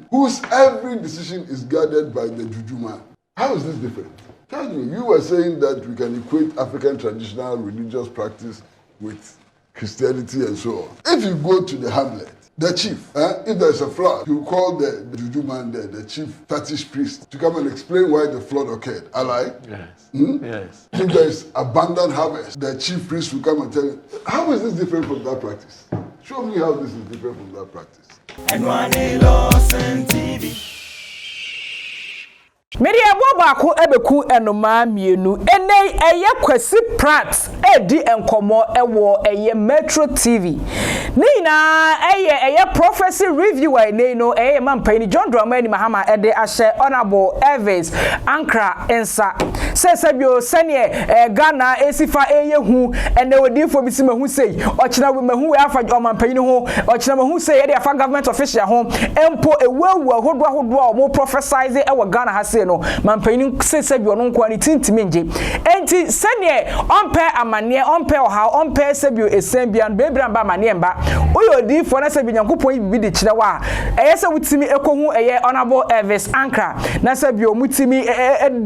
whose every decision is guided by the juju man. How is this different? Tell me, you were saying that we can equate African traditional religious practice with Christianity and so on. If you go to the hamlet, the chief, if there's a flood, you call the juju man there, the chief fetish priest, to come and explain why the flood occurred. Ally? Yes. Yes. If there's abundant harvest, the chief priest will come and tell you, how is this different from that practice? Show me how this is different from that practice. And LORDSON TV. Media Bobako Ebeku Enoma Mienu Ene Eye Kwasi Pratt Edi Enkomo Ewo Eye Metro TV Nina Eye prophecy reviewer no Eye Mampani John Dramani Mahama Ede Ashe Honorable Evans Ankra Ensa Sesebio Senie Ghana Esifa Eye Hu Ene Odifo Bisima Hu say Ochina we Mahu Afa Mampani ho Ochina Mahu say Ede Afa government official ho Empo Ewu Hodwa mo prophesize Ewa Ghana Hase no mampanin sese bi ono nko ani tintimi nje enti sene onpe amane onpe oha onpe sebio esenbia bebran ba amane mba oyodi fo na sebi nyankopon bi de kire wa eyese wutimi ekohu eye honorable Elvis Ankra na sebio mutimi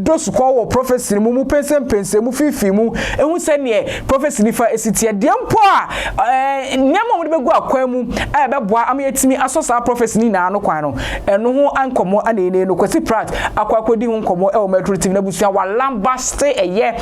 dosuko wo prophecy mu pense mu fifi mu ehu sene prophecy ni fa esitie de mpo a nyama mu de begu akwan mu a beboa amayetimi asosa prophecy ni na no kwan no eno ho ankomo anene no Kwasi Pratt akwa di nkomo e o Metro TV na busua walamba ste eye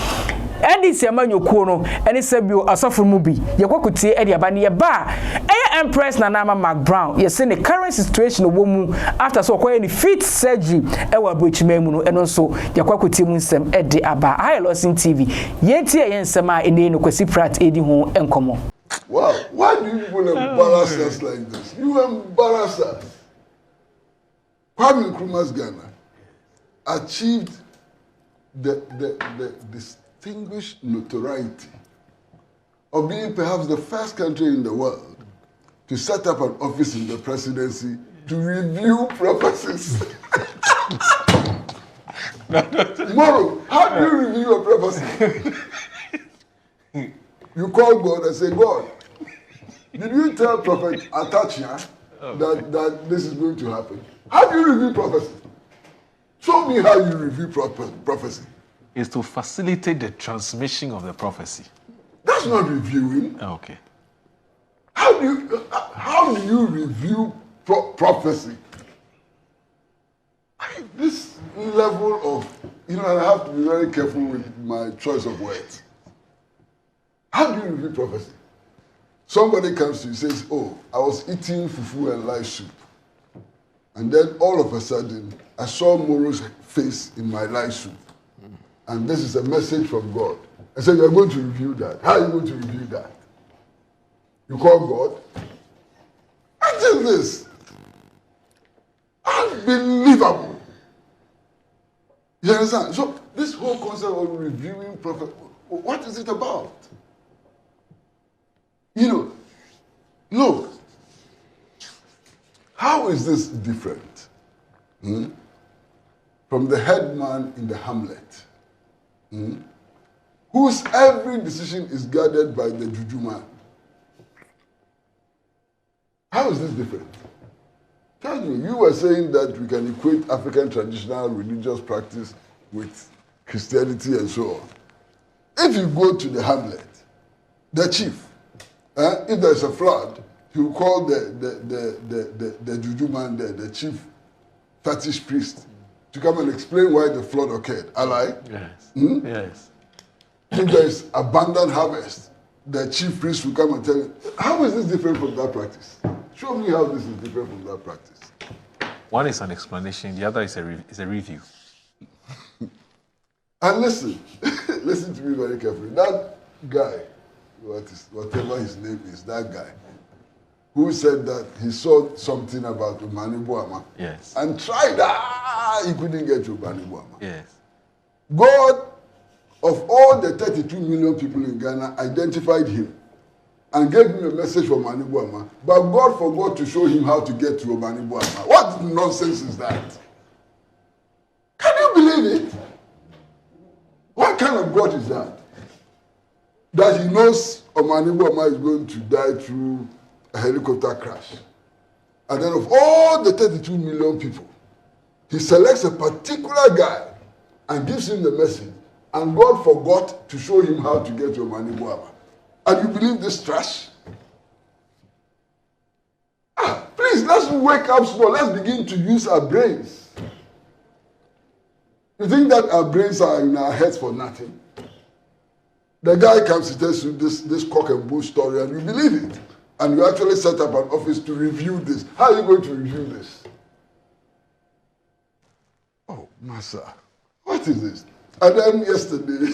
edi se amanyokuo no eni sebio asofo mu bi ye kwakutie edi aba ne ye ba eye Empress na nama Mcbrown ye say the current situation wo mu after so kwani feet surgery e wa brochima mu no eno so ye kwakutie mu nsem edi aba LORDSON TV ye ntie ye nsem a eni no Kwasi Pratt edi ho enkomo. Wow, why do you people embarrass us like this? You embarrass us. Kwame Nkrumah's Ghana achieved the distinguished notoriety of being perhaps the first country in the world to set up an office in the presidency to review prophecies. Moro, how do you review a prophecy? You call God and say, God, did you tell Prophet Atachia that this is going to happen? How do you review prophecy? Show me how you review prophecy. Is to facilitate the transmission of the prophecy. That's not reviewing. Okay. How do you review prophecy? This level of, I have to be very careful with my choice of words. How do you review prophecy? Somebody comes to you and says, oh, I was eating fufu and rice soup. And then all of a sudden, I saw Moro's face in my life soup. And this is a message from God. I said, you're going to review that. How are you going to review that? You call God? What is this? Unbelievable. You understand? So this whole concept of reviewing prophet, what is it about? Look, how is this different from the headman in the hamlet, whose every decision is guided by the juju man? How is this different? Tell me, you were saying that we can equate African traditional religious practice with Christianity and so on. If you go to the hamlet, the chief, if there's a flood, he will call the juju man there, the chief fetish priest, to come and explain why the flood occurred. Ally? Yes. Yes. If there's abundant harvest, the chief priest will come and tell you, how is this different from that practice? Show me how this is different from that practice. One is an explanation, the other is a review. And listen, listen to me very carefully. That guy, whatever his name is, that guy, who said that he saw something about Umanibuama. Yes. And tried, he couldn't get to Umanibuama. Yes. God, of all the 32 million people in Ghana, identified him and gave him a message from Umanibuama, but God forgot to show him how to get to Umanibuama. What nonsense is that? Can you believe it? What kind of God is that? That he knows Umanibuama is going to die through a helicopter crash. And then of all the 32 million people, he selects a particular guy and gives him the message. And God forgot to show him how to get your money, Boaba. And you believe this trash? Please, let's wake up small. Let's begin to use our brains. You think that our brains are in our heads for nothing? The guy comes to tell you this cock and bull story and you believe it. And you actually set up an office to review this. How are you going to review this? Oh, Master, what is this? And then yesterday,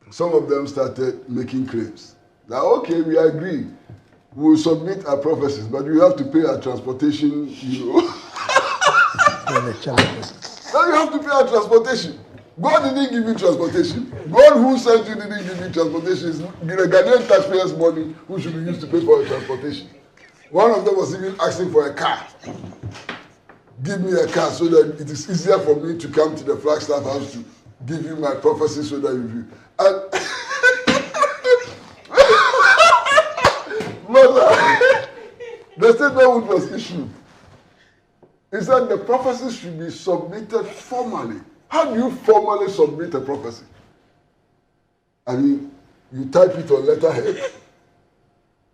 some of them started making claims. That, okay, we agree. We will submit our prophecies, but you have to pay our transportation, you know. Now you have to pay our transportation. God didn't give you transportation. God who sent you didn't give you transportation. It's the Ghanaian taxpayers' money who should be used to pay for your transportation. One of them was even asking for a car. Give me a car so that it is easier for me to come to the Flagstaff house to give you my prophecy so that you... And the statement was issued. He said the prophecy should be submitted formally. How do you formally submit a prophecy? I mean, you type it on letterhead.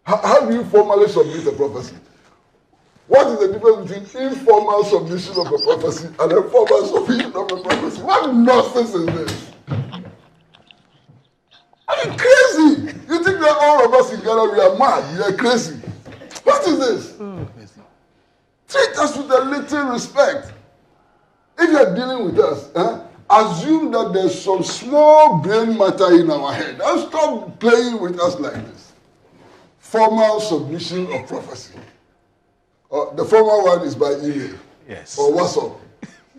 How do you formally submit a prophecy? What is the difference between informal submission of a prophecy and a formal submission of a prophecy? What nonsense is this? I mean, crazy. You think that all of us in Ghana, we are mad, we are crazy. What is this? Treat us with a little respect. If you are dealing with us, assume that there's some small brain matter in our head. And stop playing with us like this. Formal submission of prophecy. The formal one is by email. Yes. Or WhatsApp.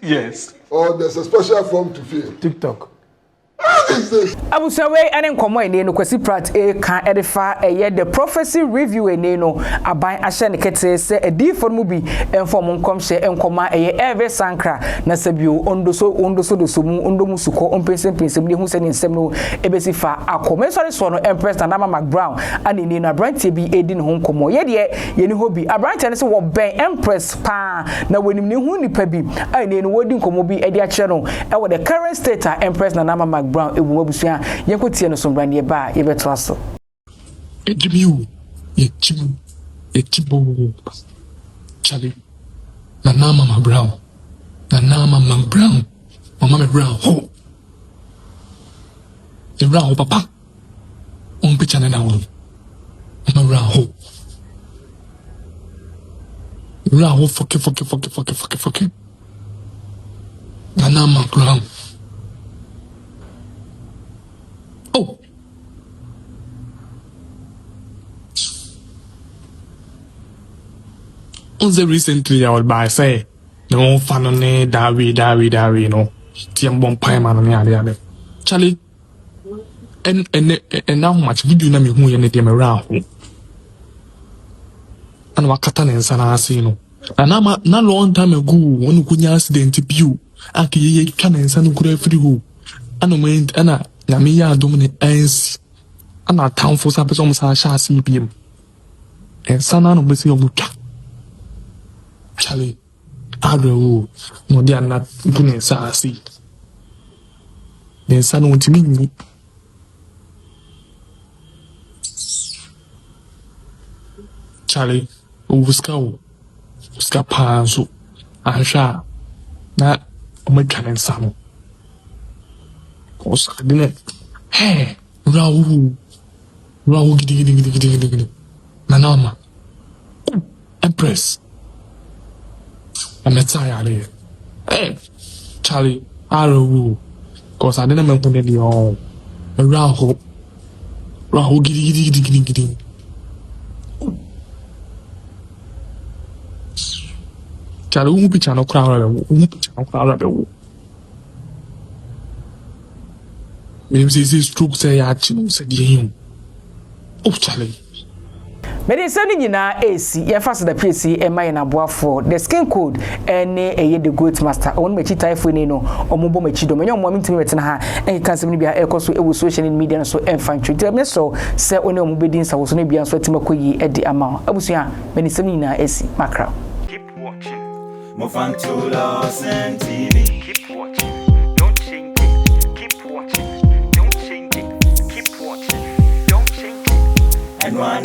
Yes. Or there's a special form to fill. TikTok. What is this? Abusawe ene nkomo ene no Kwasi Pratt kan edifa the prophecy review ene no aban ahye ne kete se edifo mu bi enfom nkomhye enkoma every sankra na sabio ondoso dosomu ondomu suko ompensem ne hu se ne nsem no ebesi fa akomensori so no Empress na Mcbrown anini na brantie bi edi ne ho nkomo ye de ye ni hobi abrantie ne se wo ben Empress pa na wonim ne hu nipa bi ane no wodi nkomo bi edi a kye no e wo the current state Empress na Mcbrown ewu abusia yekotie no sombrane ba yebeto aso edimiu yetibo chali na nama Mcbrown mama Mcbrown ho Mcbrown papa on picha na wo Mcbrown ho Mcbrown ho fuck na nama Mcbrown. Oh. Only recently I would buy say no fan on Dawi no Tiam bon pie man on the Charlie and now much video na me who you need them around and wakatan and sanasino and na long time ago when you could accident you aki can and san could free who and went and Yamiya dominate ANC and our town for some almost a shas CPM and Sana no busy of Muka Charlie Aro no they are not doing Sasi then Sana won't mean me Charlie Uska Pansu Ansha na Omekan and Samo. Cause I didn't. Hey, Raul gidi. Nanama. Empress. I'm a tired. Hey, Charlie, Raul. Cause I didn't make any all. Raul gidi. Charlie, who be channel crowd. Maybe this stroke say I said him. Oh, Charlie. Mede se ni nyina AC ye fast the PC e mai na boafo the skin code ene eye the goat master on machi typhoon ni no omobo machi do menyo mo mintimi betena ha en kan sem ni bia e koso e wo social media so enfantry tell so se one omobedin sa wo so ne bia so timakoyi e di ama abusua mede se ni nyina AC makra. Keep watching. Move on to LORDSON TV. Keep watching. Don't change it. Keep watching. Don't change it. Keep watching. Don't change it. And one